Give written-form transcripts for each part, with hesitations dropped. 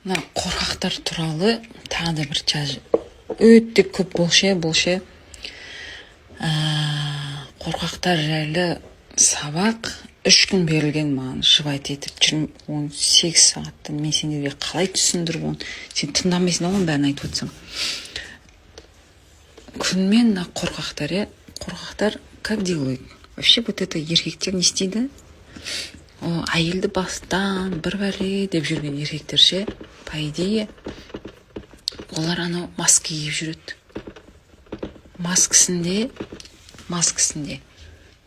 Мына қорқақтар туралы тағы да бір өте көп болшы. Қорқақтар жайлы сабақ 3 күн берілген маған жыбайт етіп 18 сағатты мен сендерге қалай түсіндіріп оны сен тыңдамайсың ғой бәрін айтып отырсам. Күнмен қорқақтар как делают? Вообще вот это еркектер не істейді? Әйелді бастан бір бәле деп жүрген еркектер ше, по идее, олар анау маска киіп жүреді. Маскісінде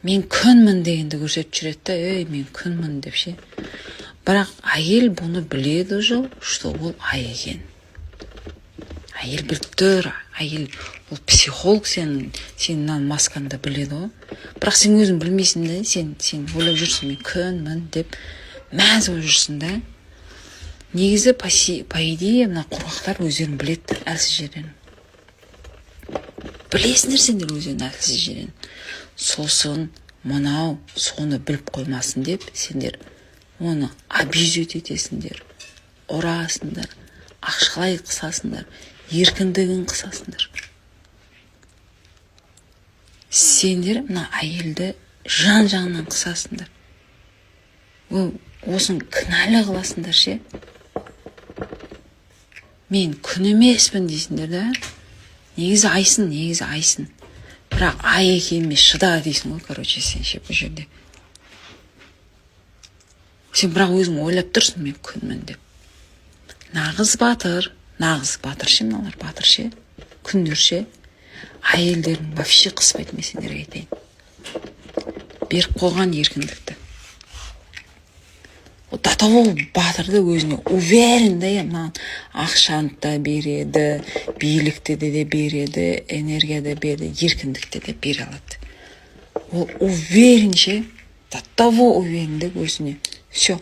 мен күнмін дегенді көрсетіп жүреді, мен күнмін деп ше. Бірақ әйел бұны біледі уже, что ол ай екен. Әйел біліп тұр, әйел ол психолог сенің маскаңды біледі ғой. Бірақ сен өзің білмейсің де, сен ойлап жүрсің, мен күнмін деп мәз болып жүрсің да. Негізі по идее мына қорқақтар өздерін біледі әлсіз жерден. Білесіңдер сендер өздерін әлсіз жерден. Сосын мынау соны біліп қоймасын деп сендер оны абьюзит етесіңдер, ұрасыңдар, ақшалай қысасыңдар, еркіндігін қысасыңдар. Сендер мына әйелді жан-жағынан қысасыңдар. Осын кінәлі қыласыңдар ше. Мен күн емеспін дейсіңдер да. Негізі айсың. Бірақ ай екенме шыда дейсің ғой, сен ше бұл жерде. Сен бірақ өзің ойлап тұрсың, мен күнмін деп. Нағыз батыр ше, мыналар батыр ше, күндер ше. Әйелдерін вообще қыспайды, мен сендерге айтайын. Беріп қойған еркіндікті. До того батырды өзіне уверен да, маған ақшаны да береді, билікті де береді, энергия да береді, еркіндікті де бере алады. Ол уверен ше, до того уверендік өзіне. Все.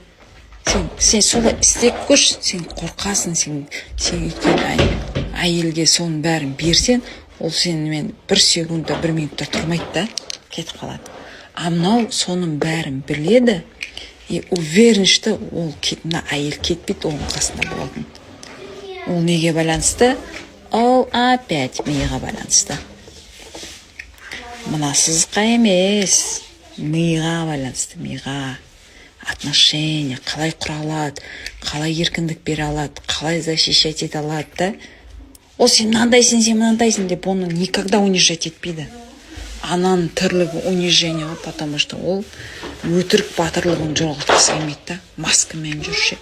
Сен солай істеп көрші, сен қорқасың, сен өйткені әйелге соның бәрін берсен, ол сенімен 1 секундта 1 минутта тұрмайды да, кетіп қалады. Мынау соның бәрін біледі, и уверен, что ол әйел кетпейді, оның қасында болатын. Ол неге байланысты? Ол опять миға байланысты. Мына сызыққа емес, миға байланысты, миға. Отношения, қалай құра алады, қалай еркіндік бере алады, қалай защищать ете алады да. Ол сен мынандайсың деп оны никогда унижать етпейді. Ананың тірлігі унижение ғой, потому что ол өтірік батырлығын жоғалтқысы келмейді да, маскамен жүрші.